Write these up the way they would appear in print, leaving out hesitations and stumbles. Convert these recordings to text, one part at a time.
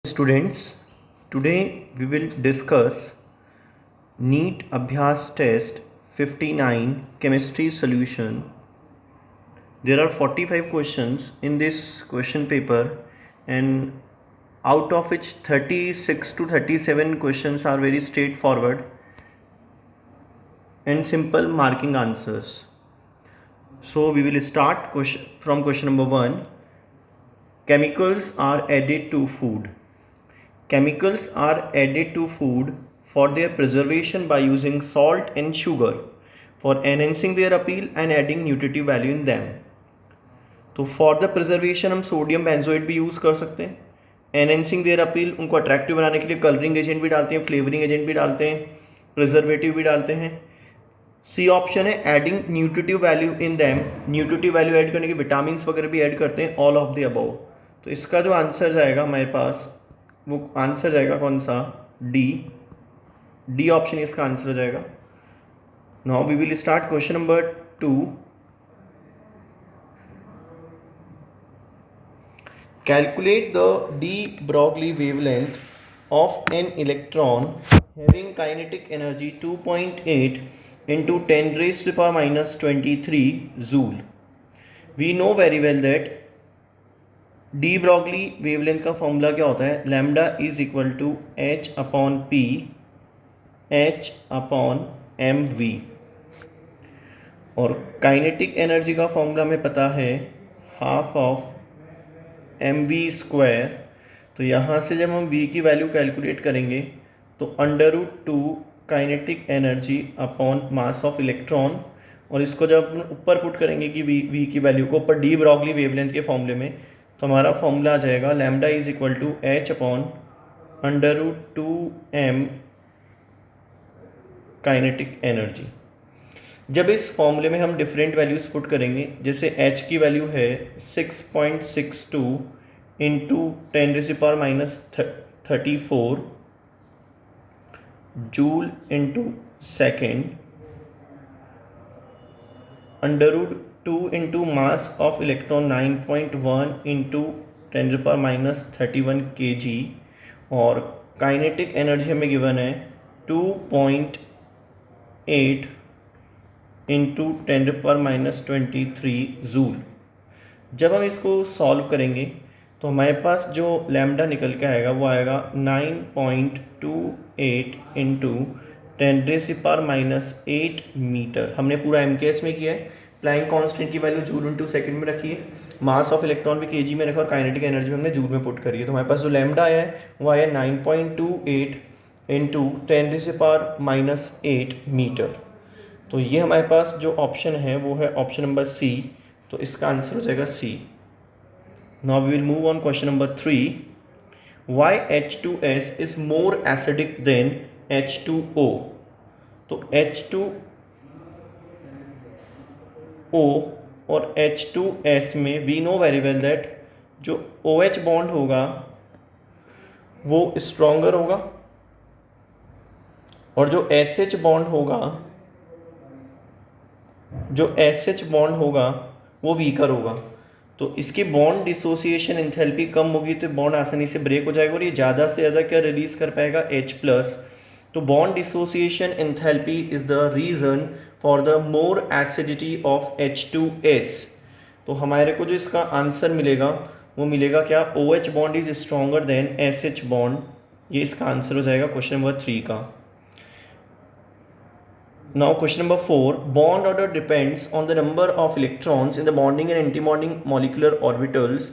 Students, today we will discuss NEET Abhyas Test 59 Chemistry Solution. There are 45 questions in this question paper, and out of which 36 to 37 questions are very straightforward and simple marking answers. So we will start from question number 1. Chemicals are added to food. Chemicals are added to food for their preservation by using salt and sugar for enhancing their appeal and adding nutritive value in them. तो for the preservation हम sodium benzoate भी use कर सकते हैं, enhancing there appeal उनको attractive बनाने के लिए कलरिंग एजेंट भी डालते हैं, फ्लेवरिंग एजेंट भी डालते हैं, प्रिजर्वेटिव भी डालते हैं. सी ऑप्शन है adding nutritive value in them. Nutritive value add करने के विटामिन वगैरह भी ऐड करते हैं. All of the above. तो इसका जो आंसर जाएगा हमारे पास, वो आंसर जाएगा कौन सा? डी ऑप्शन इसका आंसर हो जाएगा. Now we will start question number 2. Calculate the de Broglie wavelength of an electron having kinetic energy 2.8 into 10 raised to the power minus 23 joule. We know very well that de Broglie wavelength का formula क्या होता है? Lambda is equal to h upon p, h upon m v. और kinetic energy का formula हमें पता है half of m v square. तो यहाँ से जब हम वी की वैल्यू कैलकुलेट करेंगे तो √2 kinetic energy upon mass of electron, और इसको जब हम ऊपर पुट करेंगे कि वी की वैल्यू को ऊपर डी ब्रॉगली वेवलेंथ के फॉर्मूले में, तो हमारा फॉर्मूला आ जाएगा lambda is equal to h upon √2m kinetic energy. जब इस फॉर्मूले में हम डिफरेंट वैल्यूज़ पुट करेंगे, जैसे h की वैल्यू है 6.62 into 10⁻⁻34 joule into second, √2 into mass of electron 9.1 into 10⁻31 kg, और काइनेटिक एनर्जी हमें गिवन है 2.8 इंटू 10⁻23 जूल. जब हम इसको सॉल्व करेंगे तो हमारे पास जो लैम्डा निकल के आएगा वो आएगा 9.28 इंटू 10⁻8 मीटर. हमने पूरा MKS में किया है. प्लैंक कांस्टेंट की वैल्यू जूल इंटू सेकेंड में रखी है, मास ऑफ इलेक्ट्रॉन भी केजी में रखा, और काइनेटिक एनर्जी हमने जूल में पुट करी है. तो हमारे पास जो लैम्डा आया है वो आया 9.28 इंटू 10⁻8 मीटर. तो ये हमारे पास जो ऑप्शन है वो है ऑप्शन नंबर सी. तो इसका आंसर हो जाएगा C. Now we will move on question number 3. Why H2S is more acidic than H2O? तो H2O और H2S में we know very well that जो OH बॉन्ड होगा वो स्ट्रॉन्गर होगा, और जो SH बॉन्ड होगा वो वीकर होगा. तो इसकी बॉन्ड डिसोसिएशन एंथैल्पी कम होगी तो बॉन्ड आसानी से ब्रेक हो जाएगा, और ये ज़्यादा से ज़्यादा क्या रिलीज कर पाएगा? H+. तो bond dissociation enthalpy is the reason for the more acidity of H2S. तो हमारे को जो इसका आंसर मिलेगा वो मिलेगा क्या? OH bond is stronger than SH bond. ये इसका आंसर हो जाएगा क्वेश्चन नंबर 3 का. Now question number 4. Bond order depends on the number of electrons in the bonding and anti-bonding molecular orbitals.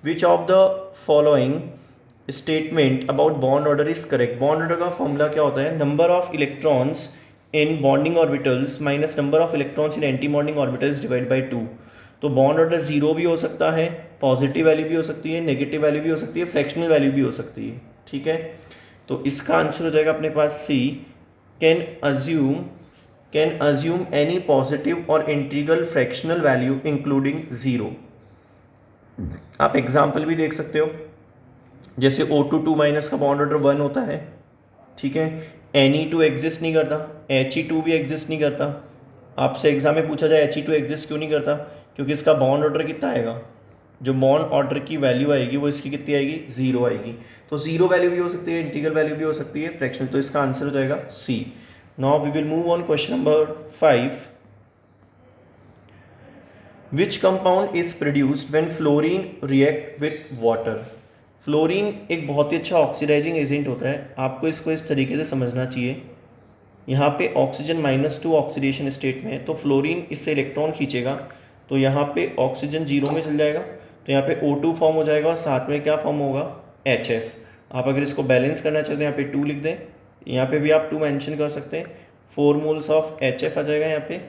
Which of the following statement about bond order is correct? Bond order का formula क्या होता है? Number of electrons in bonding orbitals minus number of electrons in anti-bonding orbitals divided by 2. तो bond order 0 भी हो सकता है, positive value भी हो सकती है, नेगेटिव वैल्यू भी हो सकती है, फ्रैक्शनल वैल्यू भी हो सकती है. ठीक है, तो इसका आंसर हो जाएगा अपने पास C. Can assume any positive or integral fractional value including 0. आप एग्जाम्पल भी देख सकते हो, जैसे O2 का बॉन्ड ऑर्डर 1 होता है. ठीक है, Ne2 एग्जिस्ट नहीं करता, He2 भी एग्जिस्ट नहीं करता. आपसे एग्जाम में पूछा जाए He2 एग्जिस्ट क्यों नहीं करता? क्योंकि इसका बॉन्ड ऑर्डर कितना आएगा? जो बॉन्ड ऑर्डर की वैल्यू आएगी वो इसकी कितनी आएगी, 0 आएगी। तो 0 वैल्यू भी हो सकती है, इंटीग्रल वैल्यू भी हो सकती है, फ्रैक्शनल, तो इसका आंसर हो जाएगा C. Now we will move on question number 5। Which compound is produced when fluorine react with water. Fluorine एक बहुत ही अच्छा ऑक्सीडाइजिंग एजेंट होता है, आपको इसको इस तरीके से समझना चाहिए। यहाँ पे ऑक्सीजन -2 ऑक्सीडेशन स्टेट में है, तो फ्लोरीन इससे इलेक्ट्रॉन खींचेगा, तो यहाँ पे ऑक्सीजन 0 में चल जाएगा, तो यहाँ पे O2 फॉर्म हो जाएगा और साथ में क्या फॉर्म होगा, HF। आप अगर इसको बैलेंस करना चाहते हैं यहाँ पे 2 लिख दें, यहाँ पे भी आप 2 मेंशन कर सकते हैं, 4 मोल्स ऑफ HF आ जाएगा यहाँ पे।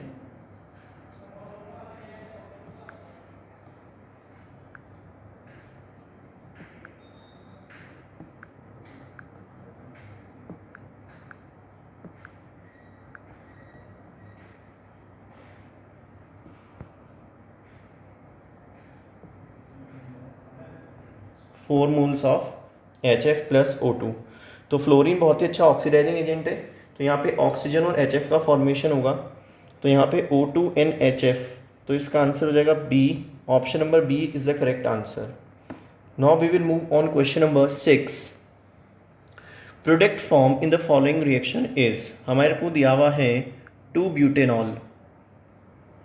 Four moles of HF plus O2। तो फ्लोरीन बहुत ही अच्छा ऑक्सीडाइजिंग एजेंट है, तो यहाँ पे ऑक्सीजन और HF का फॉर्मेशन होगा, तो यहाँ पे O2NHF, तो इसका आंसर हो जाएगा B. Option number B is the correct answer. Now we will move on question number 6। Product form in the following reaction is. हमारे को दिया हुआ है 2 ब्यूटेनॉल,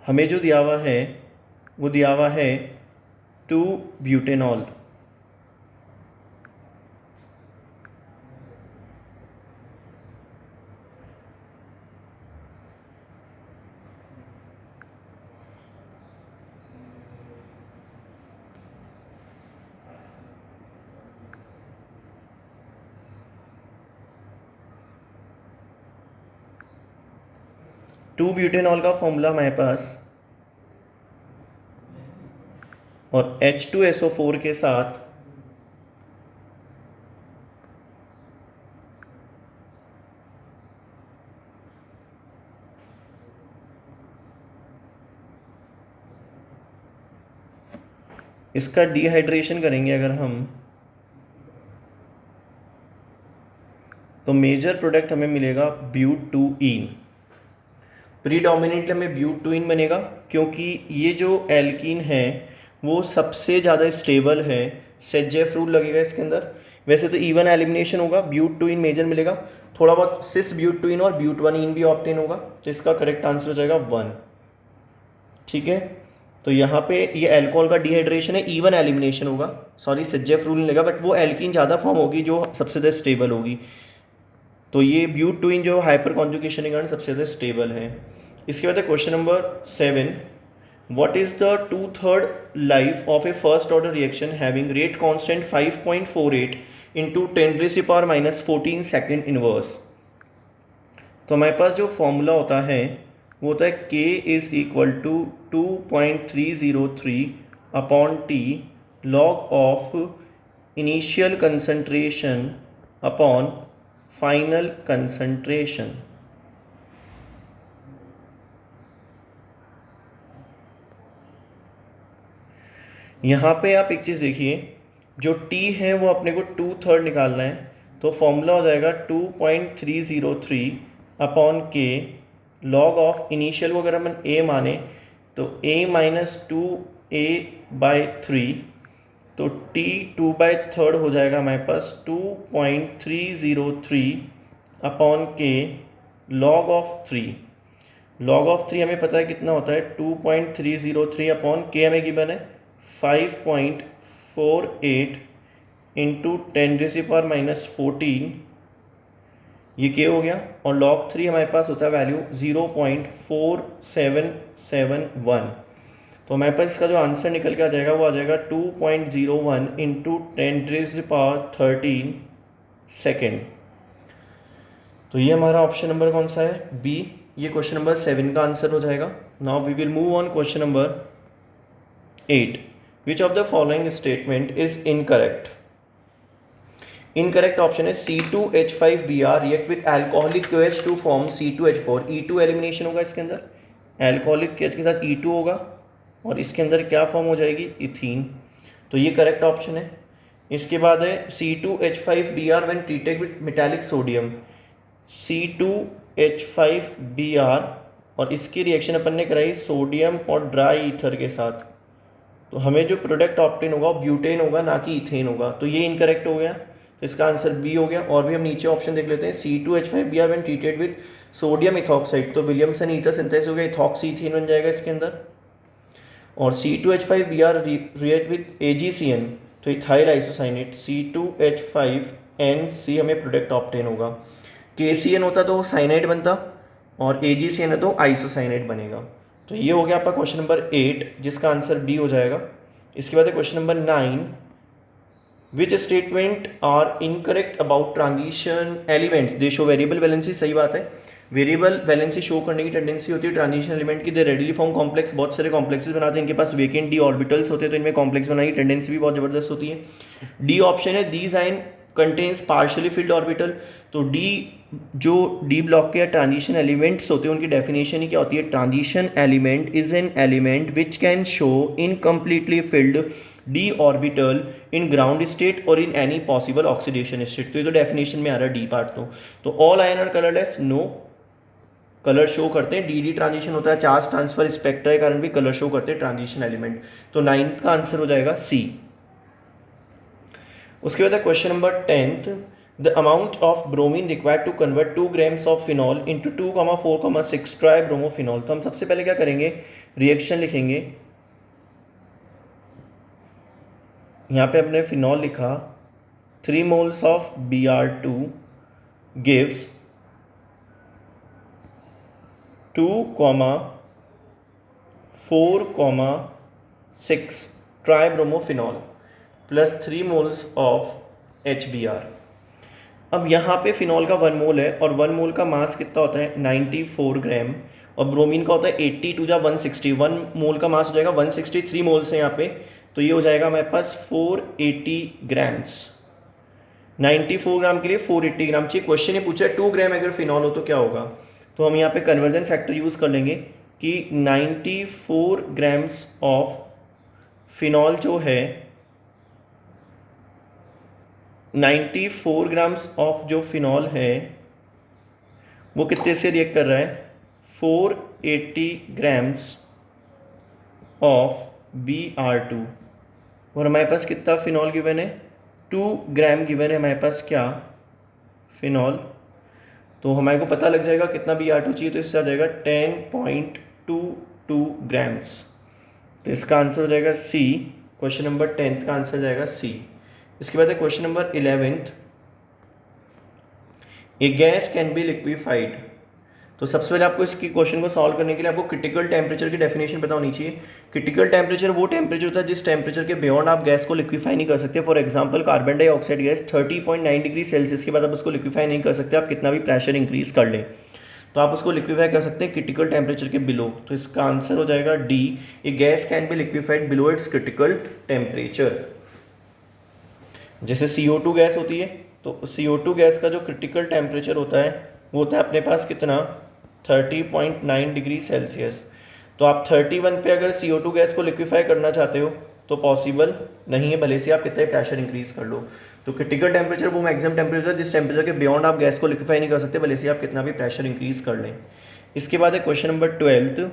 हमें जो दिया हुआ है वो दिया हुआ है 2 ब्यूटेनॉल। टू ब्यूटेनॉल का फॉर्मूला हमारे पास, और H2SO4 के साथ इसका डिहाइड्रेशन करेंगे अगर हम, तो मेजर प्रोडक्ट हमें मिलेगा ब्यूटूइन। प्रीडोमिनेंटली हमें ब्यूटूइन बनेगा, क्योंकि ये जो एल्कीन है वो सबसे ज़्यादा स्टेबल है, सेजेफ रूल लगेगा इसके अंदर। वैसे तो इवन एलिमिनेशन होगा, ब्यूटूइन मेजर मिलेगा, थोड़ा बहुत सिस ब्यूटूइन और ब्यूटवानीन भी ऑप्टेन होगा, तो इसका करेक्ट आंसर हो जाएगा 1। ठीक है, तो यहाँ पे ये अल्कोहल का डिहाइड्रेशन है, इवन एलिमिनेशन होगा, सॉरी सेजेफ रूल नहीं लगेगा, बट वो एल्कीन ज़्यादा फॉर्म होगी जो सबसे ज़्यादा स्टेबल होगी, तो ये ब्यूटूइन जो हाइपर कॉन्जुगेशन के कारण सबसे ज़्यादा स्टेबल है। इसके बाद question number 7। What is the 2/3 life of A first order reaction having rate constant 5.48 into 10⁻14 second inverse. तो हमारे पास जो फॉर्मूला होता है वो होता है K is equal to 2.303 upon T log of initial concentration upon final concentration. यहाँ पे आप एक चीज़ देखिए, जो T है वो अपने को 2/3 निकालना है, तो फॉर्मूला हो जाएगा 2.303 upon K log of initial को अगर हम A माने तो A - 2A/3, तो T 2/3 हो जाएगा हमारे पास 2.303 upon K log of 3। Log of 3 हमें पता है कितना होता है, 2.303 अपॉन K हमें गिवन है 5.48 इंटू 10⁻14, ये K हो गया, और लॉग 3 हमारे पास होता है वैल्यू 0.4771, तो हमारे पास इसका जो आंसर निकल के आ जाएगा वो आ जाएगा 2.01 इंटू 10⁻13 सेकेंड। तो ये हमारा ऑप्शन नंबर कौन सा है, बी। ये क्वेश्चन नंबर 7 का आंसर हो जाएगा। Now we will move on question number 8। Which of the following statement is incorrect. Incorrect option है C2H5Br react with alcoholic OH to form C2H4। E2 elimination होगा इसके अंदर, एल्कोहलिक के साथ E2 होगा, और इसके अंदर क्या फॉर्म हो जाएगी, इथीन, तो ये करेक्ट ऑप्शन है। इसके बाद है C2H5Br when treated with metallic sodium. C2H5Br और इसकी रिएक्शन अपन ने कराई सोडियम और ड्राई ईथर के साथ, तो हमें जो प्रोडक्ट ऑप्टेन होगा वो ब्यूटेन होगा, ना कि इथेन होगा। तो ये इनकरेक्ट हो गया, तो इसका आंसर बी हो गया। और भी हम नीचे ऑप्शन देख लेते हैं, C2H5Br when treated with sodium ethoxide, तो विलियमसन ईथर सिंथेसिस हो गया, इथॉक्सी इथेन बन जाएगा इसके अंदर। और C2H5Br रिएक्ट विद AgCN, तो इथाइल आइसोसाइनेट C2H5NC हमें प्रोडक्ट ऑप्टेन होगा। KCN होता तो साइनाइड बनता, और AgCN है तो आइसोसाइनेट बनेगा। तो ये हो गया आपका क्वेश्चन नंबर 8, जिसका आंसर बी हो जाएगा। इसके बाद है question number 9, which statement are incorrect about transition elements, they show variable valency. सही बात है, वेरिएबल वैलेंसी शो करने की टेंडेंसी होती है ट्रांजिशन एलिमेंट की। दे रेडिली फॉर्म कॉम्प्लेक्स, बहुत सारे कॉम्प्लेक्सेस बनाते हैं, इनके पास वेकेंट डी ऑर्बिटल्स होते हैं, तो इनमें कॉम्प्लेक्स बनाने की टेंडेंसी भी बहुत ज़बरदस्त होती है। डी ऑप्शन है, these ion contains partially filled orbital. तो डी, जो डी ब्लॉक के ट्रांजिशन एलिमेंट्स होते हैं उनकी डेफिनेशन ही क्या होती है, transition element is an element which can show incompletely filled D orbital in ground state और in any possible oxidation state. तो ये तो डेफिनेशन में आ रहा है डी पार्ट। तो all ion are colourless, no, colour show करते हैं। डी ट्रांजिशन होता है, चार्ज ट्रांसफर स्पेक्ट्रा के कारण भी कलर शो करते हैं ट्रांजिशन एलिमेंट। तो 9th का आंसर हो जाएगा सी। उसके बाद question number 10th, the amount of bromine required to convert 2 grams of phenol into 2,4,6 tribromophenol. तो हम सबसे पहले क्या करेंगे, रिएक्शन लिखेंगे। यहाँ पे अपने फिनॉल लिखा, 3 moles of Br2 gives 2,4,6 tribromophenol plus 3 moles of HBr। अब यहाँ पे फिनॉल का 1 मोल है, और 1 मोल का मास कितना होता है, 94 ग्राम, और ब्रोमीन का होता है 80 टू 160। 1 मोल का मास हो जाएगा 163 मोल्स है यहाँ पे, तो ये हो जाएगा हमारे पास 480 ग्राम्स। 94 ग्राम के लिए 480 ग्राम चाहिए। क्वेश्चन ये पूछा है 2 ग्राम अगर फिनॉल हो तो क्या होगा, तो हम यहाँ पे कन्वर्जन फैक्टर यूज़ कर लेंगे कि 94 ग्राम्स ऑफ फिनॉल जो है, 94 ग्राम्स ऑफ जो फिनॉल है वो कितने से रिएक्ट कर रहा है, 480 ग्राम्स ऑफ Br2। और हमारे पास कितना फिनॉल गिवन है, 2 ग्राम गिवन है हमारे पास, क्या, फिनॉल। तो हमारे को पता लग जाएगा कितना Br2 चाहिए, तो इससे आ जाएगा 10.22 ग्राम्स। तो इसका आंसर हो जाएगा सी। क्वेश्चन नंबर 10th का आंसर जाएगा सी। इसके बाद है question number 11th, A gas can be liquefied. तो सबसे पहले आपको इसकी क्वेश्चन को सॉल्व करने के लिए आपको क्रिटिकल टेम्परेचर की डेफिनेशन पता होनी चाहिए। क्रिटिकल टेम्परेचर वो टेम्परेचर होता है जिस टेम्परेचर के बियॉन्ड आप गैस को लिक्विफाई नहीं कर सकते। For example carbon dioxide gas 30.9 degree Celsius के बाद आप उसको लिक्विफाई नहीं कर सकते, आप कितना भी प्रेशर इंक्रीज कर लें, तो आप उसको लिक्विफाई कर सकते हैं क्रिटिकल टेम्परेचर के बिलो। तो इसका आंसर हो जाएगा D, A gas can be liquefied below it's critical temperature. जैसे CO2 गैस होती है, तो CO2 गैस का जो क्रिटिकल टेम्परेचर होता है वो होता है अपने पास कितना, 30.9 डिग्री सेल्सियस। तो आप 31 पे अगर CO2 गैस को लिक्विफाई करना चाहते हो तो पॉसिबल नहीं है, भले से आप कितना प्रेशर इंक्रीज कर लो। तो क्रिटिकल टेम्परेचर वो मैक्सिमम टेम्परेचर जिस टेम्परेचर के बियॉन्ड आप गैस को लिक्विफाई नहीं कर सकते, भले से आप कितना भी प्रेशर इंक्रीज कर लें। इसके बाद है question number 12th,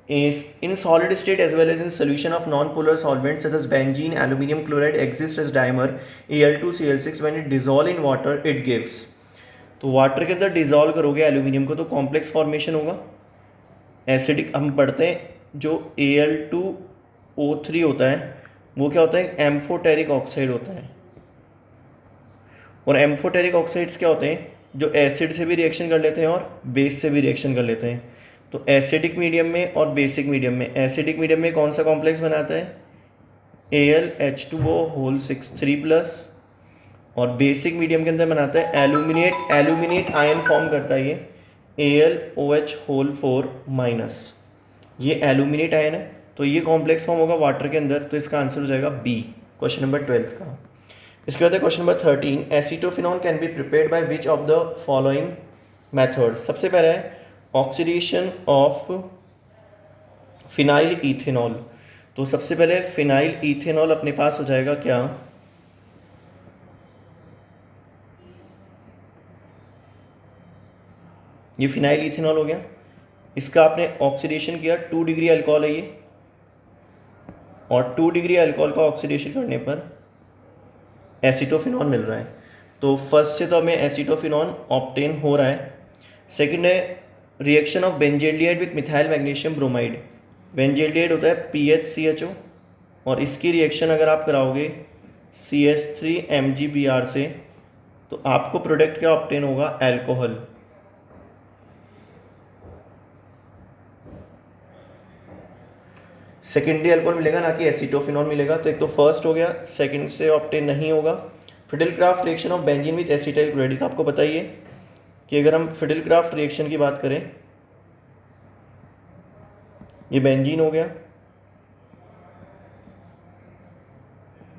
is in solid state as well as in solution of non-polar solvents such as benzene, aluminum chloride exists as dimer Al2Cl6 when it dissolve in water it gives। तो water के अंदर dissolve करोगे aluminium को तो complex formation होगा, acidic. हम पढ़ते हैं जो Al2O3 होता है वो क्या होता है, एम्फोटेरिक ऑक्साइड होता है। और एम्फोटेरिक ऑक्साइड्स क्या होते हैं, जो एसिड से भी रिएक्शन कर लेते हैं और बेस से भी रिएक्शन कर लेते हैं। तो एसिडिक मीडियम में और बेसिक मीडियम में, एसिडिक मीडियम में कौन सा कॉम्प्लेक्स बनाता है, AlH2O6 प्लस, और बेसिक मीडियम के अंदर बनाता है एल्यूमिनेट आयन फॉर्म करता है ये AlOH4 माइनस, ये एल्यूमिनेट आयन है। तो ये कॉम्प्लेक्स फॉर्म होगा वाटर के अंदर, तो इसका आंसर हो जाएगा बी, क्वेश्चन नंबर 12 का। इसके बाद question number 13, acetophenol can be prepared by which of the following methods. सबसे पहले है ऑक्सीडेशन ऑफ फिनाइल इथेनॉल। तो सबसे पहले फिनाइल इथेनॉल अपने पास हो जाएगा क्या, ये फिनाइल इथेनॉल हो गया। इसका आपने ऑक्सीडेशन किया, 2 डिग्री अल्कोहल है ये, और 2 डिग्री अल्कोहल का ऑक्सीडेशन करने पर एसीटोफिनॉन मिल रहा है। तो फर्स्ट से तो हमें एसीटोफिनॉन ऑब्टेन हो रहा है। सेकंड है reaction of benzaldehyde with methyl magnesium bromide. Benzaldehyde होता है PHCHO, और इसकी रिएक्शन अगर आप कराओगे CH3MgBr से तो आपको प्रोडक्ट क्या ऑब्टेन होगा, अल्कोहल। सेकेंडरी अल्कोहल मिलेगा, ना कि एसीटोफिनॉन मिलेगा। तो एक तो फर्स्ट हो गया, सेकंड से ऑब्टेन नहीं होगा। Friedel Crafts reaction of benzene with acetyl chloride. तो आपको बताइए कि अगर हम फिडेलक्राफ्ट रिएक्शन की बात करें, ये बेंजीन हो गया,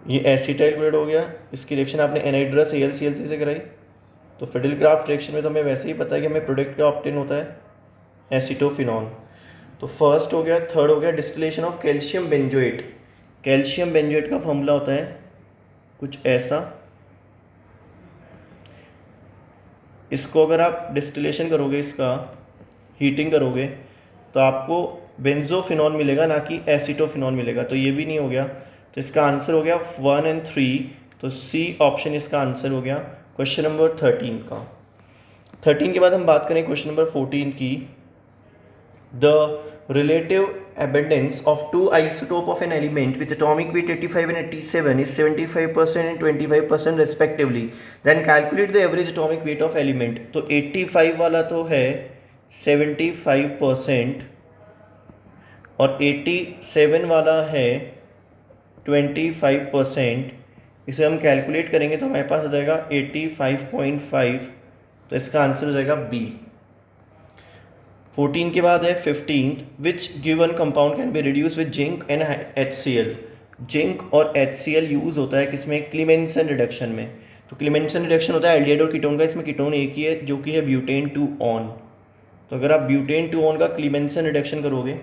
ये एसिटाइल क्लोराइड हो गया, इसकी रिएक्शन आपने एनहाइड्रस AlCl3 से कराई। तो फिडेलक्राफ्ट रिएक्शन में तो हमें वैसे ही पता है कि हमें प्रोडक्ट क्या ऑब्टेन होता है, एसीटोफिनॉन। तो फर्स्ट हो गया। थर्ड हो गया distillation of calcium benzoate. Calcium benzoate का फॉर्मूला होता है कुछ ऐसा। इसको अगर आप डिस्टिलेशन करोगे, इसका हीटिंग करोगे, तो आपको बेंजोफिनॉन मिलेगा, ना कि एसीटोफिनॉन मिलेगा। तो ये भी नहीं हो गया। तो इसका आंसर हो गया 1 और 3। तो C ऑप्शन इसका आंसर हो गया क्वेश्चन नंबर 13 का। 13 के बाद हम बात करें क्वेश्चन नंबर 14 की। The relative abundance of two isotope of an element with atomic weight 85 and 87 is 75% and 25% respectively. Then calculate the average atomic weight of element. तो 85 वाला तो है 75% और 87 वाला है 25%। इसे हम कैलकुलेट करेंगे तो हमारे पास आ जाएगा 85.5। तो इसका आंसर हो जाएगा B। 14 के बाद है 15th, which given compound can be reduce with zinc and HCl। Zinc और HCl यूज़ होता है किसमें, क्लीमेंसन रिडक्शन में। तो क्लीमेंसन रिडक्शन होता है एल्डिहाइड और कीटोन का, इसमें कीटोन एक ही है जो कि है ब्यूटेन 2 ऑन। तो अगर आप ब्यूटेन 2 ऑन का क्लीमेंसन रिडक्शन करोगे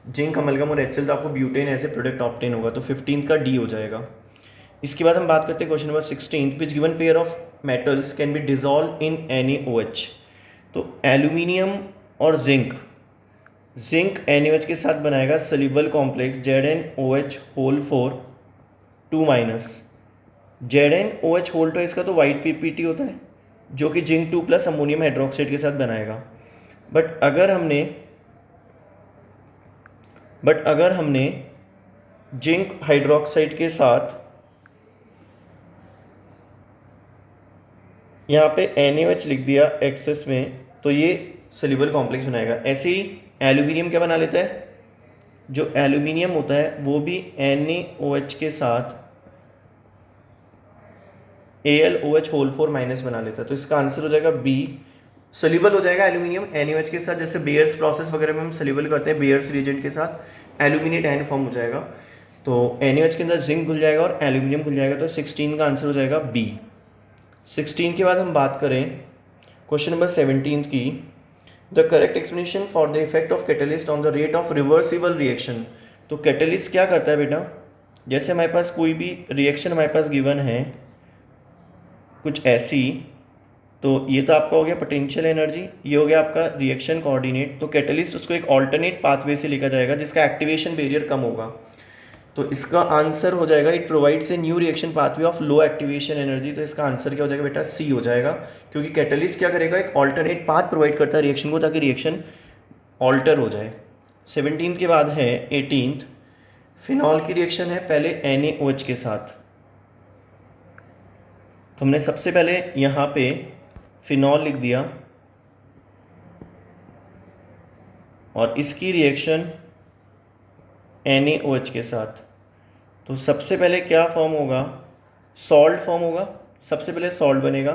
जिंक अमलगम और HCl, तो आपको ब्यूटेन ऐसे प्रोडक्ट ऑब्टेन होगा। तो 15 का D हो जाएगा। इसके बाद हम बात करते हैं question number 16, which given pair of metals can be dissolve in NaOH। तो एल्यूमिनियम और जिंक NaOH के साथ बनाएगा soluble complex ZnOH whole 4 2-। ZnOH whole 2 इसका तो वाइट PPT होता है जो कि जिंक 2 प्लस अमोनियम हाइड्रोक्साइड के साथ बनाएगा। बट अगर हमने जिंक हाइड्रोक्साइड के साथ यहाँ पे NaOH लिख दिया एक्सेस में, तो ये सल्यूबल कॉम्प्लेक्स बनाएगा। ऐसे ही एल्यूमिनियम क्या बना लेता है, जो एल्यूमिनियम होता है वो भी NaOH के साथ AlOH होल 4 माइनस बना लेता है। तो इसका आंसर हो जाएगा B। सल्यूबल हो जाएगा एल्यूमिनियम NaOH के साथ, जैसे बेयर्स प्रोसेस वगैरह में हम सल्यूबल करते हैं बेयर्स रिएजेंट के साथ, एल्यूमिनेट आयन फॉर्म हो जाएगा। तो NaOH के अंदर जिंक घुल जाएगा और एल्यूमिनियम घुल जाएगा। तो 16 का आंसर हो जाएगा B। 16 के बाद हम बात करें क्वेश्चन नंबर 17 की। The correct explanation for the effect of catalyst on the rate of reversible reaction. तो कैटलिस्ट क्या करता है बेटा, जैसे हमारे पास कोई भी रिएक्शन हमारे पास गिवन है कुछ ऐसी, तो ये तो आपका हो गया पोटेंशियल एनर्जी, ये हो गया आपका रिएक्शन कोऑर्डिनेट। तो कैटलिस्ट उसको एक ऑल्टरनेट पाथवे से लेकर जाएगा जिसका एक्टिवेशन बैरियर कम होगा। तो इसका आंसर हो जाएगा it provides a new reaction pathway of low activation energy. तो इसका आंसर क्या हो जाएगा बेटा, C हो जाएगा, क्योंकि कैटलिस्ट क्या करेगा, एक ऑल्टरनेट पाथ प्रोवाइड करता है रिएक्शन को ताकि रिएक्शन ऑल्टर हो जाए। 17 के बाद है 18th, फिनॉल की रिएक्शन है पहले NaOH के साथ। तो हमने सबसे पहले यहाँ पे फिनॉल लिख दिया और इसकी रिएक्शन NaOH के साथ। तो सबसे पहले क्या फॉर्म होगा, सॉल्ट फॉर्म होगा। सबसे पहले सॉल्ट बनेगा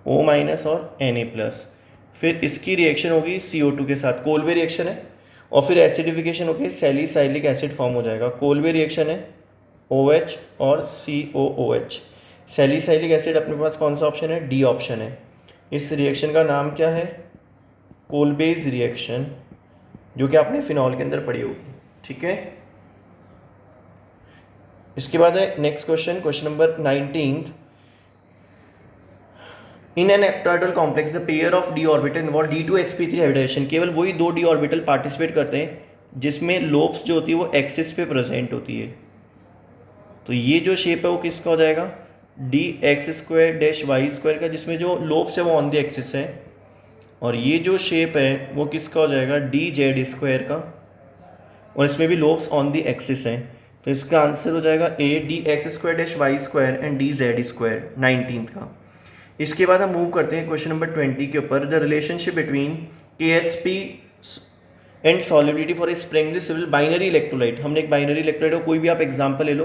O- और Na+, फिर इसकी रिएक्शन होगी CO2 के साथ, कोलवे रिएक्शन है, और फिर एसिडिफिकेशन होकर सैलिसाइलिक एसिड फॉर्म हो जाएगा। कोलवे रिएक्शन है OH और COOH। सैलिसाइलिक एसिड अपने पास कौन सा ऑप्शन है, D ऑप्शन है। इस रिएक्शन का नाम क्या है, कोलबेज रिएक्शन, जो कि आपने फिनॉल के अंदर पढ़ी होगी। ठीक है, इसके बाद है next question, question number 19। In an orbital complex the pair of d orbital involve d2sp3 hybridization, केवल वही दो डी ऑर्बिटल पार्टिसिपेट करते हैं जिसमें लोब्स जो होती है वो एक्सिस पे प्रेजेंट होती है। तो ये जो शेप है वो किसका हो जाएगा, d x square dash y square का, जिसमें जो लोब्स है वो ऑन द एक्सिस है। और ये जो शेप है वो किसका हो जाएगा, डी जेड स्क्वायर का, और इसमें भी लोब्स ऑन द एक्सिस हैं। तो इसका आंसर हो जाएगा A d x square dash y square and d z square 19th का। इसके बाद हम मूव करते हैं क्वेश्चन नंबर 20 के ऊपर। The relationship between K s p and solubility for a sparingly civil binary electrolyte. हमने एक बाइनरी इलेक्ट्रोलाइट को कोई भी आप एग्जाम्पल ले लो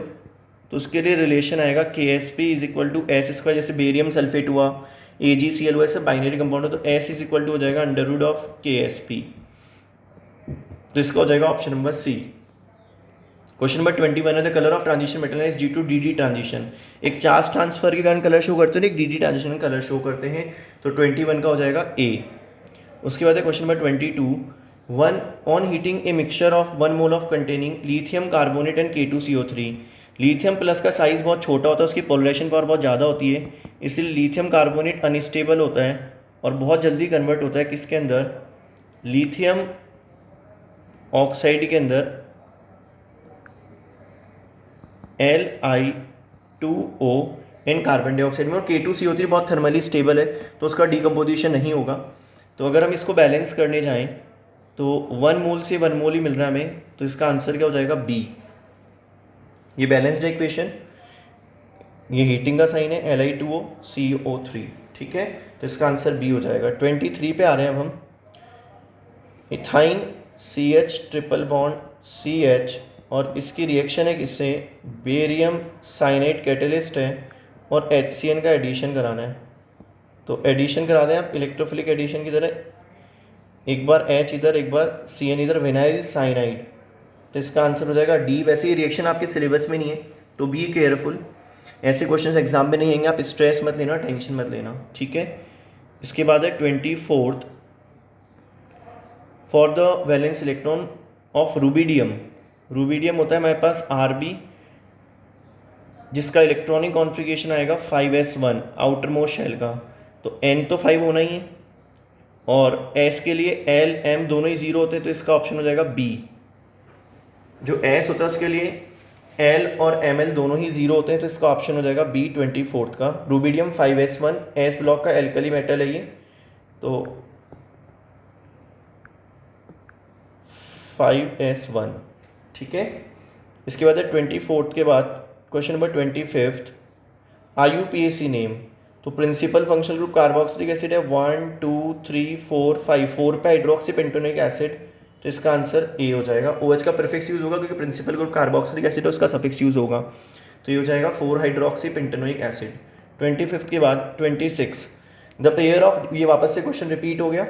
तो उसके लिए रिलेशन आएगा K s p is equal to s square, जैसे बेरियम सल्फेट हुआ, ए जी सी एल हुआ, ऐसे बाइनरी कंपाउंड हो तो एस इज इक्वल टू हो जाएगा under root of K s p. तो इसका हो जाएगा option number C. Question number 21 है the colour of transition metal is due to d d transition. एक चार्ज ट्रांसफर के कारण कलर शो करते हैं, एक डी डी ट्रांजिशन का कलर शो करते हैं। तो 21 का हो जाएगा ए। उसके बाद है question number 22, one on heating a mixture of 1 mole of containing lithium carbonate and K2CO3। Lithium plus का साइज़ बहुत छोटा होता है, उसकी पोलराइजेशन पावर बहुत ज़्यादा होती है, इसलिए लिथियम कार्बोनेट अनस्टेबल होता है और बहुत जल्दी कन्वर्ट होता है किसके अंदर, लिथियम ऑक्साइड के अंदर Li2O एंड कार्बन डाइऑक्साइड में। और K2CO3 बहुत थर्मली स्टेबल है तो उसका डिकम्पोजिशन नहीं होगा। तो अगर हम इसको बैलेंस करने जाएं तो 1 मोल से 1 मोल ही मिल रहा है हमें, तो इसका आंसर क्या हो जाएगा, बी। ये बैलेंस्ड इक्वेशन, ये हीटिंग का साइन है Li2O CO3, ठीक है, तो इसका आंसर बी हो जाएगा। 23 पे आ रहे हैं अब हम। Ethyne CH triple bond CH और इसकी रिएक्शन है किससे, बेरियम साइनाइड कैटलिस्ट है और HCN का एडिशन कराना है। तो एडिशन करा दें आप इलेक्ट्रोफिलिक एडिशन की तरह, एक बार H इधर एक बार CN इधर, विनाइल साइनाइड। तो इसका आंसर हो जाएगा डी। वैसे ये रिएक्शन आपके सिलेबस में नहीं है तो बी केयरफुल, ऐसे क्वेश्चंस एग्जाम में नहीं आएंगे, आप स्ट्रेस मत लेना, टेंशन मत लेना, ठीक है। इसके बाद है 24th, for the valence electron of rubidium. Rubidium होता है हमारे पास Rb, जिसका इलेक्ट्रॉनिक कॉन्फ़िगरेशन आएगा 5s1 आउटर मोस्ट शेल का। तो n तो 5 होना ही है और s के लिए L M दोनों ही 0 होते हैं, तो इसका ऑप्शन हो जाएगा B। जो s होता है उसके लिए L और Ml दोनों ही 0 होते हैं, तो इसका ऑप्शन हो जाएगा B 24th का। रूबिडियम 5s1 s ब्लॉक का एल्कली मेटल है ये, तो 5s1, ठीक है। इसके बाद है 24th के बाद question number 25th, IUPAC name. तो principal functional group carboxylic acid है 1 2 3 4 5, 4 पे हाइड्रोक्सी पेंटोनिक एसिड, तो इसका आंसर ए हो जाएगा। OH का प्रीफिक्स यूज होगा क्योंकि प्रिंसिपल ग्रुप कार्बोक्सिलिक एसिड है, उसका सफिक्स यूज होगा, तो ये हो जाएगा 4 हाइड्रोक्सी पेंटोनिक एसिड। 25th के बाद 26, द पेयर ऑफ, ये वापस से क्वेश्चन रिपीट हो गया,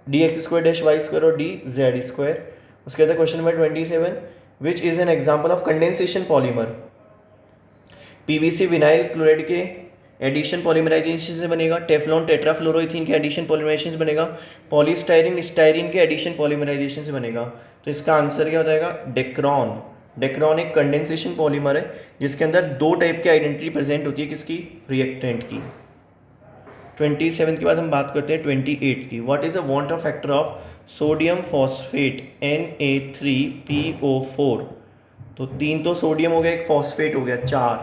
d x square dash y square और डी जेड स्क्वायर। उसके बाद question number 27, which is an example of condensation polymer. PVC vinyl chloride के एडिशन पॉलीमराइजेशन से बनेगा, टेफ्लॉन टेट्राफ्लोरोइथीन के एडिशन पॉलीमराइजेशन से बनेगा, पॉलीस्टाइरिन स्टाइरिन के एडिशन पॉलीमराइजेशन से बनेगा। तो इसका आंसर क्या हो जाएगा, डेक्रॉन। डेक्रॉन एक कंडेंसेशन पॉलीमर है जिसके अंदर 2 टाइप की आइडेंटिटी प्रेजेंट होती है, किसकी, रिएक्टेंट की। 27 के बाद हम बात करते हैं 28 की। What is the want of factor of sodium phosphate Na3PO4। तो 3 तो सोडियम हो गया, एक फॉस्फेट हो गया, 4,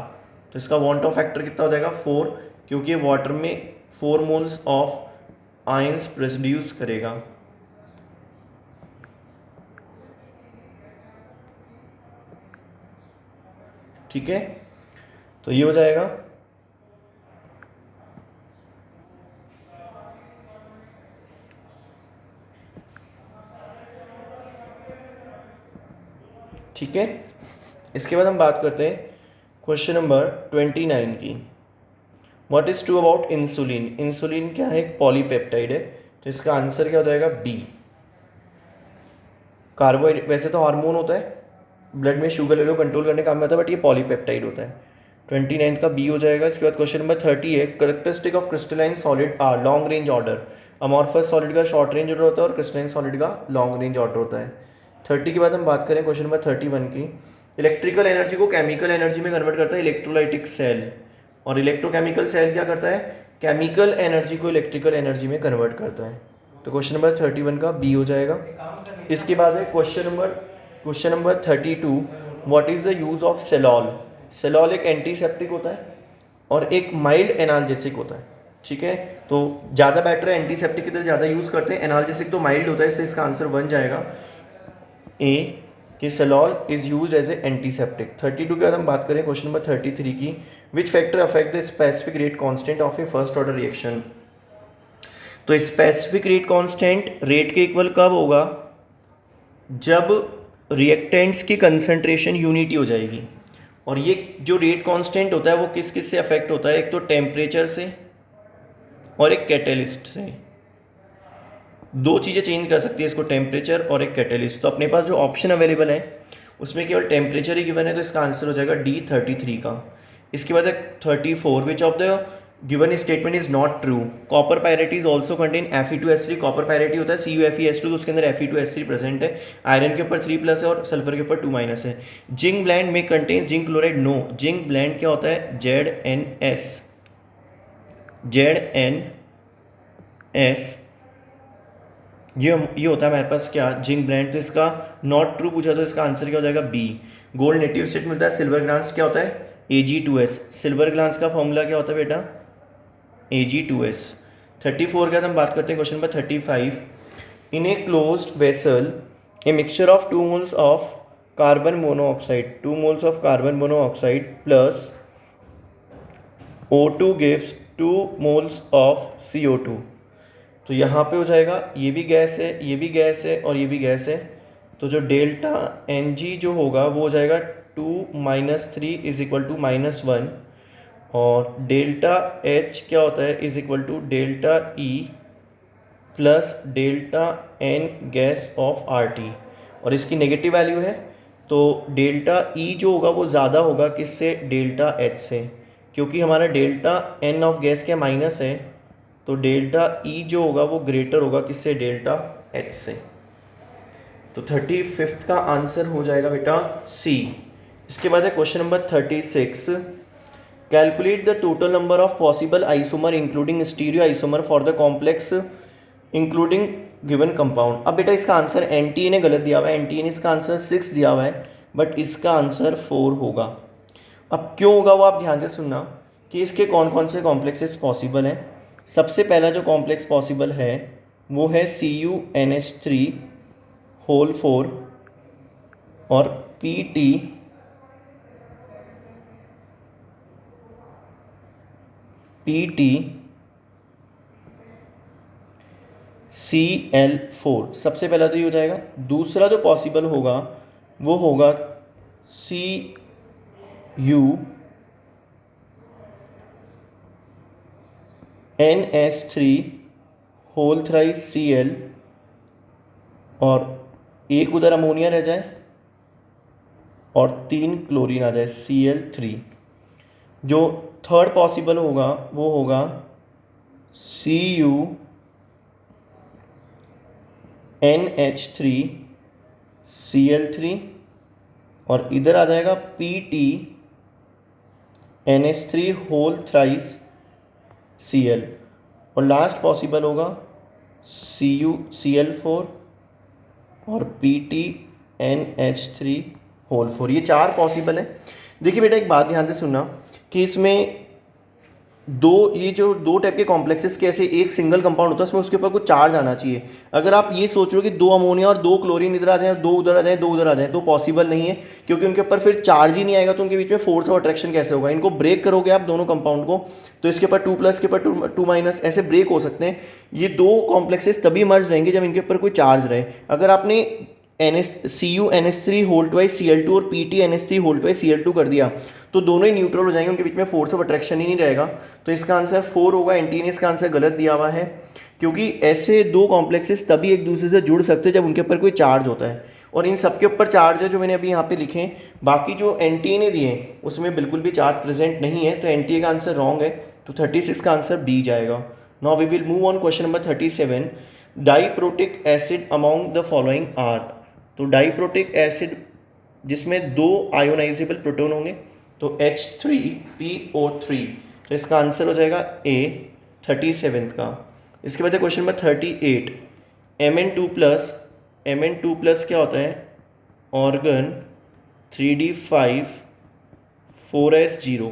तो इसका वांट ऑफ फैक्टर कितना हो जाएगा, 4, क्योंकि वाटर में 4 मोल्स ऑफ आयंस प्रोड्यूस करेगा। ठीक है, तो ये हो जाएगा ठीक है। इसके बाद हम बात करते हैं क्वेश्चन नंबर 29 की। What is true about insulin. Insulin क्या है, एक पॉलीपेप्टाइड है, तो इसका आंसर क्या हो जाएगा, बी। कार्बोहाइड्रेट वैसे तो हार्मोन होता है, ब्लड में शुगर लेवल कंट्रोल करने काम में आता है, बट ये पॉलीपेप्टाइड होता है। 29 का बी हो जाएगा। इसके बाद क्वेश्चन नंबर 30 है, characteristic of crystalline solid are long range order. Amorphous solid का शॉर्ट रेंज ऑर्डर होता है और क्रिस्टलाइन सॉलिड का लॉन्ग रेंज ऑर्डर होता है। 30 के बाद हम बात करें क्वेश्चन नंबर 31 की। इलेक्ट्रिकल एनर्जी को केमिकल एनर्जी में कन्वर्ट करता है इलेक्ट्रोलाइटिक सेल, और इलेक्ट्रोकेमिकल सेल क्या करता है, केमिकल एनर्जी को इलेक्ट्रिकल एनर्जी में कन्वर्ट करता है। तो क्वेश्चन नंबर 31 का बी हो जाएगा। इसके बाद है question number 32, what is the use of salol. Salol एक एंटीसेप्टिक होता है और एक माइल्ड एनाल्जेसिक होता है, ठीक है। तो ज़्यादा बेटर है, एंटीसेप्टिक की तरह ज़्यादा यूज़ करते हैं, एनाल्जेसिक तो माइल्ड होता है, इससे इसका आंसर बन जाएगा ए कि salol is use as a antiseptic. 32 के बाद हम बात करें क्वेश्चन नंबर 33 की, which factor affect the specific rate constant of A first order reaction. तो स्पेसिफिक रेट कांस्टेंट रेट के इक्वल कब होगा, जब रिएक्टेंट्स की कंसंट्रेशन यूनिटी हो जाएगी। और ये जो रेट कांस्टेंट होता है वो किस किस से अफेक्ट होता है, एक तो टेम्परेचर से और एक कैटेलिस्ट से। दो चीज़ें चेंज कर सकती है इसको, टेम्परेचर और एक कैटेलिस्ट। तो अपने पास जो ऑप्शन अवेलेबल है उसमें केवल टेम्परेचर ही गिवन है, तो इसका आंसर हो जाएगा डी 33 का। इसके बाद है 34, which of the given statement is not true. Copper pyrite is also contain Fe2S3। Copper pyrite होता है CuFeS2, तो उसके अंदर Fe2S3 प्रेजेंट है। आयरन के ऊपर 3+ है और सल्फर के ऊपर 2- है। जिंक ब्लेंड में contain zinc chloride, no. Zinc blende क्या होता है, ZnS ये होता है हमारे पास क्या, जिंक ब्लेंड। तो इसका नॉट ट्रू पूछा तो इसका आंसर क्या हो जाएगा, बी। गोल्ड नेटिव स्टेट मिलता है। सिल्वर ग्लास क्या होता है, Ag2S। सिल्वर ग्लास का फॉर्मूला क्या होता है बेटा, Ag2S। 34 का हम बात करते हैं question number 35, in a closed vessel a mixture of 2 moles of carbon monoxide, 2 moles of carbon monoxide plus O2 gives 2 moles of CO2। तो यहाँ पे हो जाएगा, ये भी गैस है, ये भी गैस है और ये भी गैस है। तो जो डेल्टा Ng जो होगा वो हो जाएगा 2 - 3 इज इक्वल टू -1, और डेल्टा H क्या होता है, is equal to delta E plus delta N gas of RT। और इसकी नेगेटिव वैल्यू है, तो डेल्टा E जो होगा वो ज़्यादा होगा किससे, डेल्टा H से, क्योंकि हमारा डेल्टा N ऑफ गैस क्या माइनस है, तो डेल्टा E जो होगा वो ग्रेटर होगा किससे, डेल्टा H से। तो 35 का आंसर हो जाएगा बेटा सी। इसके बाद है question number 36, calculate the total number of possible isomer including stereo isomer for the complex including given compound. अब बेटा इसका आंसर NTA ने गलत दिया हुआ है, NTA ने इसका आंसर 6 दिया हुआ है, बट इसका आंसर 4 होगा। अब क्यों होगा वो आप ध्यान से सुनना कि इसके कौन कौन से कॉम्प्लेक्सेस पॉसिबल हैं। सबसे पहला जो कॉम्प्लेक्स पॉसिबल है वो है CuNH3 होल 4 और PtCl4। सबसे पहला तो ये हो जाएगा। दूसरा जो पॉसिबल होगा वो होगा CuNH3 होल थ्राइस Cl और एक उधर अमोनिया रह जाए और 3 क्लोरीन आ जाए Cl3। जो थर्ड पॉसिबल होगा वो होगा CuNH3 Cl3 और इधर आ जाएगा PtNH3 होल थ्राइस Cl। और लास्ट पॉसिबल होगा CuCl4 और PtNH3 होल 4। ये 4 पॉसिबल है। देखिए बेटा एक बात ध्यान से सुनना कि इसमें ये जो दो टाइप के कॉम्प्लेक्सेस के ऐसे एक सिंगल कंपाउंड होता है, उसमें उसके ऊपर कुछ चार्ज आना चाहिए। अगर आप ये सोच रहे हो कि 2 अमोनिया और 2 क्लोरीन इधर आ जाए और 2 उधर आ जाए, 2 उधर आ जाए, तो पॉसिबल नहीं है, क्योंकि उनके ऊपर फिर चार्ज ही नहीं आएगा, तो उनके बीच में फोर्स ऑफ अट्रैक्शन कैसे होगा। इनको ब्रेक करोगे आप दोनों कंपाउंड को, तो इसके ऊपर 2+, के ऊपर 2- ऐसे ब्रेक हो सकते हैं। ये दो कॉम्प्लेक्सेस तभी मर्ज रहेंगे जब इनके ऊपर कोई चार्ज रहे। अगर आपने CuNH3 होल ट्वाइस Cl2 और PtNH3 होल ट्वाइस Cl2 कर दिया तो दोनों ही न्यूट्रल हो जाएंगे, उनके बीच में फोर्स ऑफ अट्रैक्शन ही नहीं रहेगा। तो इसका आंसर 4 होगा। NTA ने इसका आंसर गलत दिया हुआ है, क्योंकि ऐसे दो कॉम्प्लेक्सेस तभी एक दूसरे से जुड़ सकते हैं जब उनके ऊपर कोई चार्ज होता है, और इन सबके ऊपर चार्ज है जो मैंने अभी यहाँ पे लिखे हैं। बाकी जो NTA ने दिए उसमें बिल्कुल भी चार्ज प्रेजेंट नहीं है, तो NTA का आंसर रॉन्ग है। तो 36 का आंसर बी जाएगा। Now we will move on question number 37, diprotic acid among the following are. तो डाइप्रोटिक एसिड जिसमें 2 आयोनाइजेबल प्रोटॉन होंगे, तो H3PO3। तो इसका आंसर हो जाएगा ए। 37 का। इसके बाद है क्वेश्चन नंबर 38, Mn2 प्लस क्या होता है, ऑर्गन 3d5 4s0।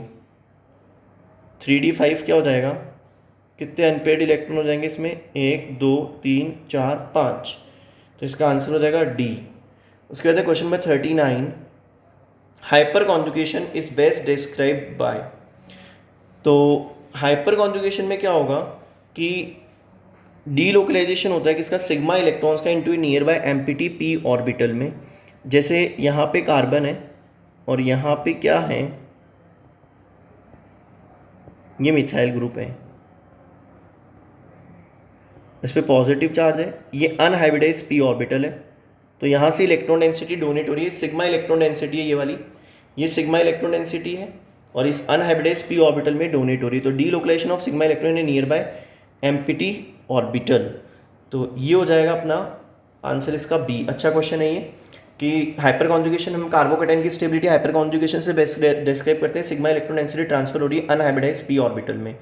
3d5 क्या हो जाएगा, कितने अनपेड इलेक्ट्रॉन हो जाएंगे इसमें, 1 2 3 4 5, तो इसका आंसर हो जाएगा डी। उसके बाद है question number 39, hyper conjugation is best describe by. तो हाइपर कॉन्जुगेशन में क्या होगा कि डीलोकलाइजेशन होता है किसका, सिग्मा इलेक्ट्रॉन्स का into near by empty P orbital में। जैसे यहाँ पे कार्बन है और यहाँ पे क्या है, ये मिथाइल ग्रुप है, इस पे पॉजिटिव चार्ज है, ये अनहाइब्रिडाइज पी ऑर्बिटल है, तो यहाँ से इलेक्ट्रॉन डेंसिटी डोनेट हो रही है, सिग्मा इलेक्ट्रॉन डेंसिटी है ये वाली, ये सिग्मा इलेक्ट्रॉन डेंसिटी है और इस अनहाइब्रिडाइज पी ऑर्बिटल में डोनेट हो रही है। तो delocalization of sigma electron in nearby empty orbital, तो ये हो जाएगा अपना आंसर इसका बी। अच्छा क्वेश्चन है ये कि हाइपर कॉन्जुगेशन, हम कार्बोकेटाइन की स्टेबिलिटी हाइपर कॉन्जुगेशन से बेस्ट डिस्क्राइब करते हैं, सिग्मा इलेक्ट्रॉन डेंसिटी ट्रांसफर हो रही है अनहाइब्रिडाइज पी ऑर्बिटल में।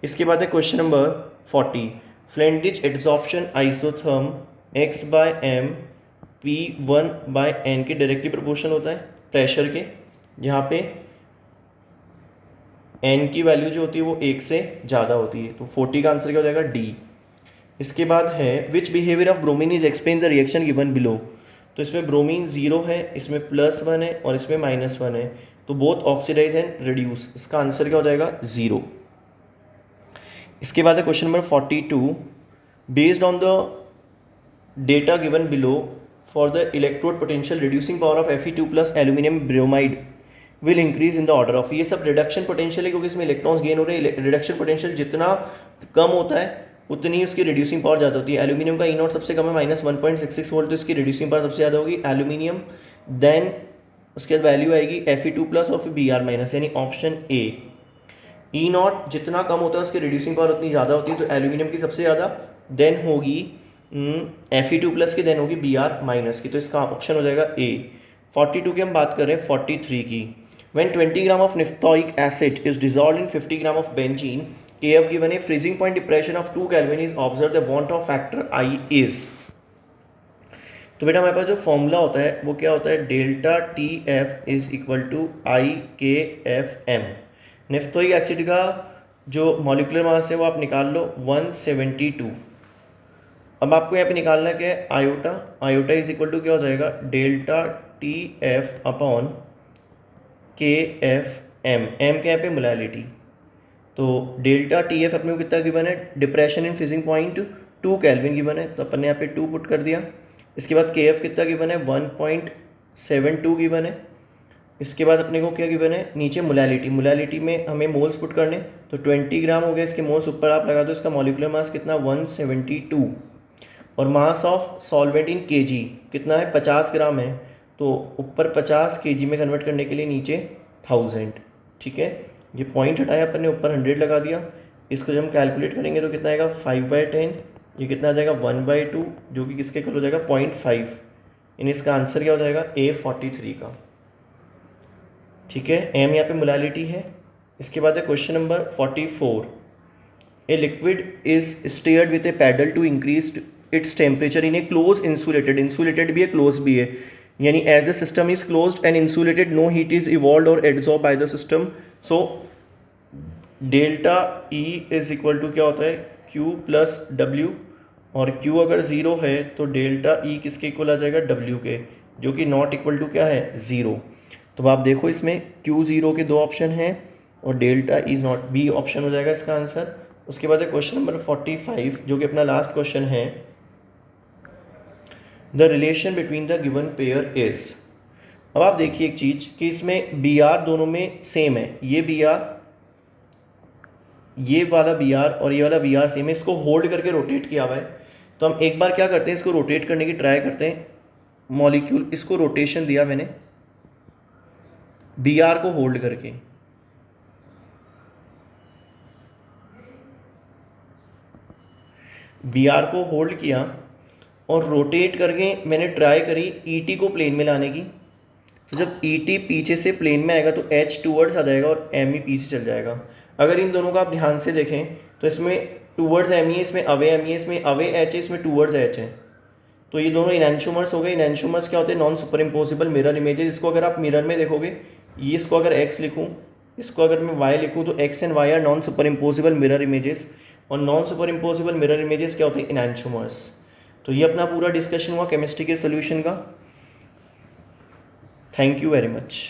इसके बाद है question number 40, Freundlich adsorption isotherm x/m P1/n के डायरेक्टली प्रोपोर्शनल होता है प्रेशर के, जहाँ पे n की वैल्यू जो होती है वो 1 से ज़्यादा होती है, तो 40 का आंसर क्या हो जाएगा, डी। इसके बाद है which behaviour of bromine is explain the reaction given below. तो इसमें ब्रोमीन 0 है, इसमें +1 है और इसमें -1 है, तो बोथ ऑक्सीडाइज एंड रिड्यूस, इसका आंसर क्या हो जाएगा, 0। इसके बाद है question number 42, based on the data given below for the electrode potential reducing power of Fe2+ aluminium bromide will increase in the order of. ये सब रिडक्शन पोटेंशियल है क्योंकि इसमें इलेक्ट्रॉन्स गेन हो रहे हैं, रिडक्शन पोटेंशियल जितना कम होता है उतनी उसकी रिड्यूसिंग पावर ज़्यादा होती है। एल्यूमिनियम का E0 सबसे कम है -1.66 वोल्ट, तो इसकी रिड्यूसिंग पावर सबसे ज़्यादा होगी एल्यूमिनियम, देन उसके बाद वैल्यू आएगी Fe2+ और फिर Br-, यानी ऑप्शन ए। E0 जितना कम होता है उसकी रिड्यूसिंग पावर उतनी ज़्यादा होती है, तो एल्यूमिनियम की सबसे ज़्यादा, देन होगी Fe2+ की, देन होगी Br- की, तो इसका ऑप्शन हो जाएगा ए। 42 की हम बात कर रहे हैं 43 की, when 20 gram of naphthoic acid is dissolve in 50 gram of benzene, KF given a freezing point depression of 2 Kelvin is observed, the want of factor I is। तो बेटा हमारे पास जो फॉर्मूला होता है वो क्या होता है, delta T F is equal to IKFM। Naphthoic acid का जो मॉलिक्यूलर मास है वो आप निकाल लो 172। अब आपको यहाँ पे निकालना क्या है, iota, iota is equal to क्या हो जाएगा, delta T f upon KFM, m क्या है पे मोलैलिटी, तो डेल्टा टी एफ अपने को कितना गिवन है, depression in freezing point 2 kelvin given है, तो अपन ने यहाँ पे 2 पुट कर दिया। इसके बाद के एफ कितना गिवन है, 1.72 गिवन है। इसके बाद अपने को क्या गिवन है, नीचे मोलैलिटी, मोलैलिटी में हमें मोल्स पुट करने, तो 20 ग्राम हो गया, इसके मोल्स ऊपर आप लगा दो, इसका मॉलिक्यूलर मास कितना 172, और mass of solvent in KG कितना है 50 ग्राम है, तो ऊपर 50 केजी में कन्वर्ट करने के लिए नीचे 1000। ठीक है, ये पॉइंट हटाया अपन ने, ऊपर 100 लगा दिया। इसको जब हम कैलकुलेट करेंगे तो कितना आएगा 5/10, ये कितना आ जाएगा 1/2, जो कि किसके इक्वल हो जाएगा 0.5, इन इसका आंसर क्या हो जाएगा A43 का। ठीक है, एम यहाँ पे मोलैलिटी है। इसके बाद है question number 44, a liquid is stirred with a paddle to increase its temperature in a close insulated, insulated भी है क्लोज भी है, यानी as the system is closed and insulated no heat is evolve और absorb by the system, so delta E is equal to क्या होता है Q plus W, और Q अगर 0 है तो डेल्टा E किसके इक्वल आ जाएगा W के, जो कि नॉट इक्वल टू क्या है 0। तो आप देखो इसमें Q0 के 2 ऑप्शन हैं और delta is not, B option हो जाएगा इसका आंसर। उसके बाद है क्वेश्चन नंबर 45 जो कि अपना लास्ट क्वेश्चन है, the relation between the given pair is. अब आप देखिए एक चीज़ कि इसमें Br दोनों में सेम है, ये Br, ये वाला Br और ये वाला Br सेम है, इसको होल्ड करके रोटेट किया हुआ है। तो हम एक बार क्या करते हैं, इसको रोटेट करने की ट्राई करते हैं, मॉलिक्यूल, इसको रोटेशन दिया मैंने Br को होल्ड करके, Br को होल्ड किया और रोटेट करके मैंने ट्राई करी ET को प्लेन में लाने की। तो जब ET पीछे से प्लेन में आएगा तो H टूवर्ड्स आ जाएगा और M ही पीछे चल जाएगा। अगर इन दोनों का आप ध्यान से देखें तो इसमें टूवर्ड्स एम ई है, इसमें अवे एम ई है, इसमें अवे एच है, इसमें टूवर्ड्स एच है। तो ये दोनों इनैंशोमर्स हो गए। इनैंशोमर्स क्या होते हैं? Non superimposable mirror images. इसको अगर आप मिरर में देखोगे, ये इसको अगर एक्स लिखूँ, इसको अगर मैं वाई लिखूँ, तो X and Y are non superimposable mirror images. और non superimposable mirror images क्या होते हैं? इनैंशोमर्स। तो ये अपना पूरा डिस्कशन हुआ केमिस्ट्री के सोल्यूशन का। Thank you very much.